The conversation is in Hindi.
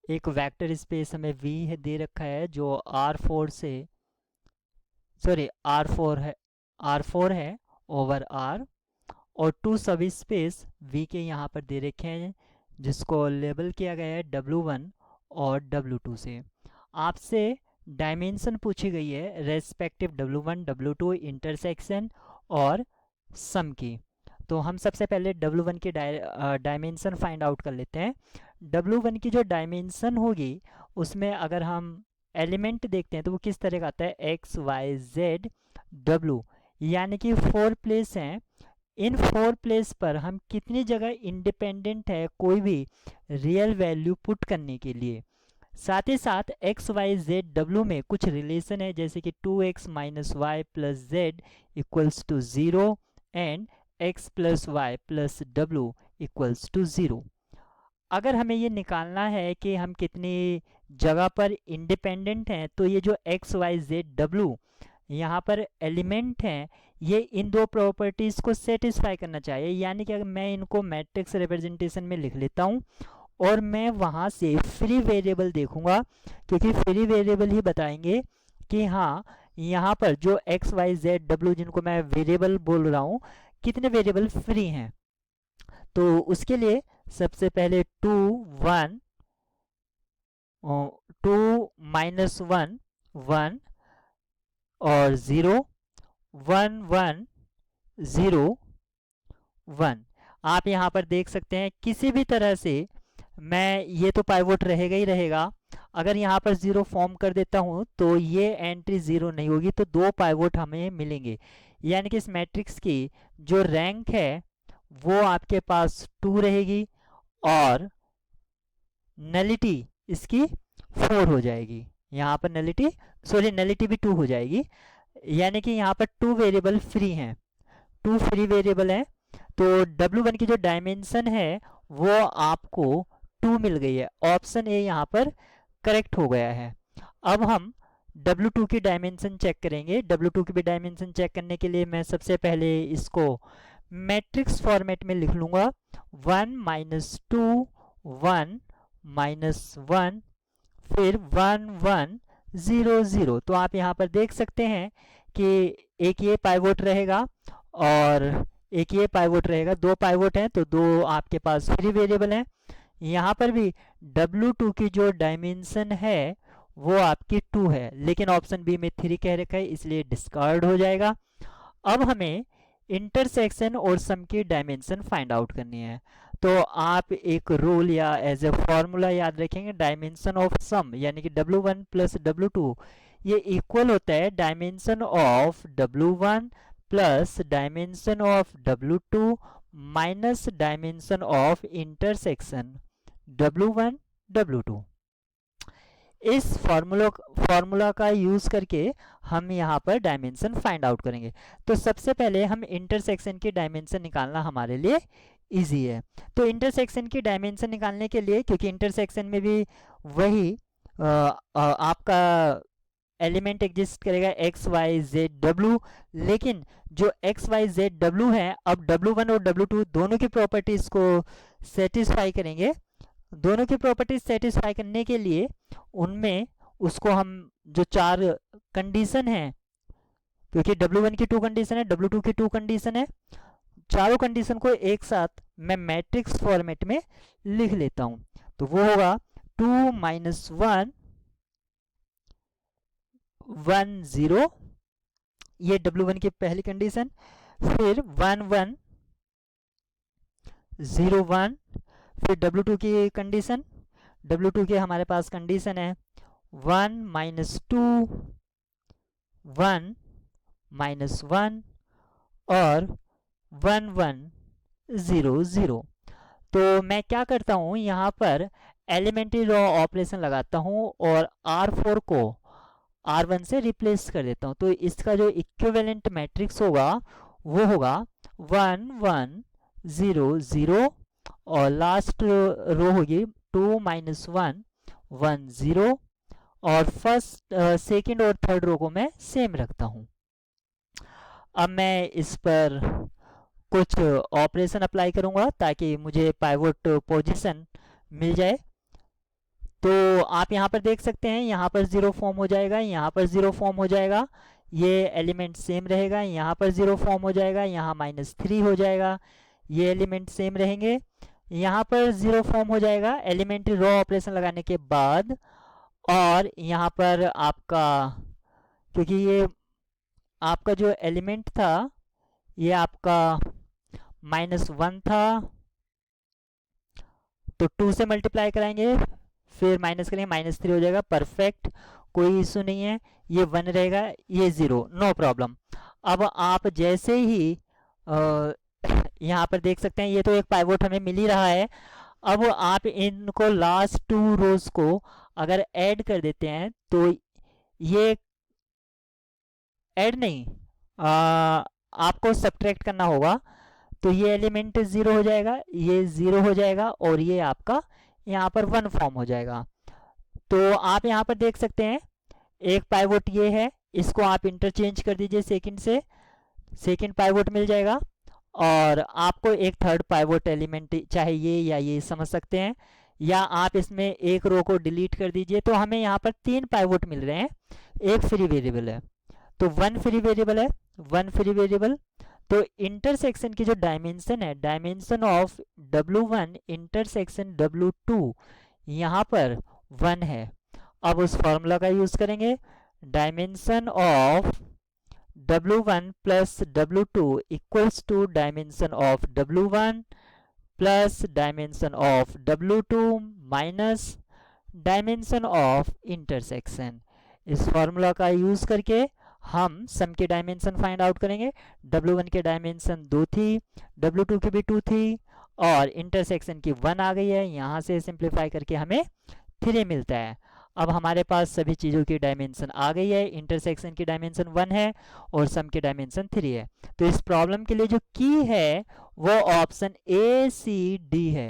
एक वेक्टर स्पेस हमें V है दे रखा है जो R4 से सॉरी R4 है ओवर R, और टू सब स्पेस V के यहाँ पर दे रखे हैं जिसको लेबल किया गया है W1 और W2 से। आपसे डायमेंशन पूछी गई है रेस्पेक्टिव W1 W2 इंटरसेक्शन और सम की। तो हम सबसे पहले W1 की डायमेंशन फाइंड आउट कर लेते हैं। W1 की जो डायमेंशन होगी उसमें अगर हम एलिमेंट देखते हैं तो वो किस तरह का आता है, एक्स वाई जेड डब्लू, यानी कि 4 प्लेस हैं। इन 4 प्लेस पर हम कितनी जगह इंडिपेंडेंट है कोई भी रियल वैल्यू पुट करने के लिए। साथ ही साथ एक्स वाई जेड डब्लू में कुछ रिलेशन है, जैसे कि 2x minus Y plus Z equals to 0 and x plus Y plus W equals to 0। अगर हमें ये निकालना है कि हम कितनी जगह पर इंडिपेंडेंट हैं, तो ये जो एक्स वाई जेड डब्लू यहाँ पर एलिमेंट हैं, ये इन दो प्रॉपर्टीज़ को सेटिस्फाई करना चाहिए। यानी कि अगर मैं इनको मैट्रिक्स रिप्रेजेंटेशन में लिख लेता हूँ और मैं वहाँ से फ्री वेरिएबल देखूंगा, क्योंकि फ्री वेरिएबल ही बताएंगे कि हाँ यहाँ पर जो एक्स वाई जेड डब्ल्यू जिनको मैं वेरिएबल बोल रहा हूँ कितने वेरिएबल फ्री हैं। तो उसके लिए सबसे पहले 2 1 2 माइनस 1 1 और 0 1 1 0 1। आप यहाँ पर देख सकते हैं किसी भी तरह से मैं ये तो पाइवोट रहेगा ही रहेगा। अगर यहाँ पर 0 फॉर्म कर देता हूँ तो ये एंट्री 0 नहीं होगी, तो 2 पाइवोट हमें मिलेंगे। यानी कि इस मैट्रिक्स की जो रैंक है वो आपके पास 2 रहेगी और नलिटी इसकी 4 हो जाएगी। यहाँ पर नलिटी भी 2 हो जाएगी। यानी कि यहाँ पर 2 वेरिएबल फ्री हैं, 2 फ्री वेरिएबल हैं। तो W1 की जो डायमेंशन है वो आपको 2 मिल गई है। ऑप्शन ए यहाँ पर करेक्ट हो गया है। अब हम W2 की डायमेंशन चेक करेंगे। W2 की भी डायमेंशन चेक करने के लिए मैं सबसे पहले इसको मैट्रिक्स फॉर्मेट में लिख लूँगा। 1 माइनस 2 1 माइनस 1 फिर 1 1 0 0। तो आप यहाँ पर देख सकते हैं कि एक ये पाइवोट रहेगा और एक ये पाइवोट रहेगा। 2 पाइवोट हैं तो 2 आपके पास फ्री वेरिएबल हैं। यहाँ पर भी W2 की जो डायमेंशन है वो आपकी 2 है, लेकिन ऑप्शन बी में 3 कह रखा है इसलिए डिस्कार्ड हो जाएगा। अब हमें इंटरसेक्शन और सम की डायमेंशन फाइंड आउट करनी है। तो आप एक रूल या एज ए फॉर्मूला याद रखेंगे, डायमेंशन ऑफ सम यानी कि W1 प्लस W2 ये इक्वल होता है dimension of W1 plus dimension of W2 minus dimension of intersection W1 W2। इस फॉर्मूला का यूज करके हम यहाँ पर डायमेंशन फाइंड आउट करेंगे। तो सबसे पहले हम इंटरसेक्शन की डायमेंशन निकालना हमारे लिए इजी है। तो इंटरसेक्शन की डायमेंशन निकालने के लिए, क्योंकि इंटरसेक्शन में भी वही आपका एलिमेंट एग्जिस्ट करेगा एक्स वाई जेड डब्ल्यू, लेकिन जो एक्स वाई जेड डब्ल्यू है अब W1 और W2 दोनों की प्रॉपर्टीज को सेटिस्फाई करेंगे। दोनों की प्रॉपर्टीज सेटिस्फाई करने के लिए उनमें उसको हम जो 4 कंडीशन है, क्योंकि W1 की 2 कंडीशन है W2 की 2 कंडीशन है, चारों कंडीशन को एक साथ मैं मैट्रिक्स फॉर्मेट में लिख लेता हूं। तो वो होगा 2 माइनस 1 1 0, ये W1 की पहली कंडीशन। फिर 1 1 0 1, फिर W2 की कंडीशन। W2 की हमारे पास कंडीशन है 1 माइनस 2 1 माइनस 1 और 1 1 0 0। तो मैं क्या करता हूँ यहाँ पर एलिमेंट्री रॉ ऑपरेशन लगाता हूँ और R4 को R1 से रिप्लेस कर देता हूँ। तो इसका जो इक्विवेलेंट मैट्रिक्स होगा वो होगा 1 1 0 0 और लास्ट रो होगी 2 माइनस 1 1 0 और फर्स्ट सेकंड और थर्ड रो को मैं सेम रखता हूँ। अब मैं इस पर कुछ ऑपरेशन अप्लाई करूँगा ताकि मुझे पाइवोट पोजीशन मिल जाए। तो आप यहाँ पर देख सकते हैं, यहाँ पर 0 फॉर्म हो जाएगा, यहाँ पर 0 फॉर्म हो जाएगा, ये एलिमेंट सेम रहेगा, यहाँ पर 0 फॉर्म हो जाएगा, यहाँ -3 हो जाएगा, ये एलिमेंट सेम रहेंगे, यहाँ पर 0 फॉर्म हो जाएगा एलिमेंट्री रो ऑपरेशन लगाने के बाद। और यहाँ पर आपका, क्योंकि ये आपका जो एलिमेंट था ये आपका -1 था, तो 2 से मल्टीप्लाई कराएंगे, फिर माइनस करेंगे, -3 हो जाएगा, परफेक्ट, कोई इशू नहीं है, ये 1 रहेगा, ये 0, नो प्रॉब्लम। अब आप जैसे ही यहाँ पर देख सकते हैं, ये तो एक पाइवोट हमें मिल ही रहा है। अब आप इनको लास्ट 2 रोज को अगर ऐड कर देते हैं तो ये ऐड नहीं, आपको सब्ट्रैक्ट करना होगा, तो ये एलिमेंट 0 हो जाएगा, ये 0 हो जाएगा, और ये आपका यहाँ पर 1 फॉर्म हो जाएगा। तो आप यहाँ पर देख सकते हैं एक पाइवोट ये है, इसको आप इंटरचेंज कर दीजिए सेकंड से, सेकंड पाइवोट मिल जाएगा, और आपको एक थर्ड पाइवोट एलिमेंट चाहे ये या ये समझ सकते हैं, या आप इसमें एक रो को डिलीट कर दीजिए। तो हमें यहाँ पर 3 पाइवोट मिल रहे हैं, एक फ्री वेरिएबल है, तो 1 फ्री वेरिएबल है, 1 फ्री वेरिएबल। तो इंटरसेक्शन की जो डायमेंशन है, dimension of W1 intersection W2 यहाँ पर 1 है। अब उस फॉर्मूला का यूज करेंगे, dimension of W1 plus W2 equals to dimension of W1 plus dimension of W2 minus dimension of intersection. इस फॉर्मूला का यूज करके हम सम के डायमेंशन फाइंड आउट करेंगे। W1 के डायमेंशन 2 थी, W2 की भी 2 थी, और इंटरसेक्शन की 1 आ गई है, यहाँ से सिंप्लीफाई करके हमें 3 मिलता है। अब हमारे पास सभी चीज़ों की डायमेंशन आ गई है, इंटरसेक्शन की डायमेंशन 1 है और सम की डायमेंशन 3 है। तो इस प्रॉब्लम के लिए जो की है वो ऑप्शन A, C, D है।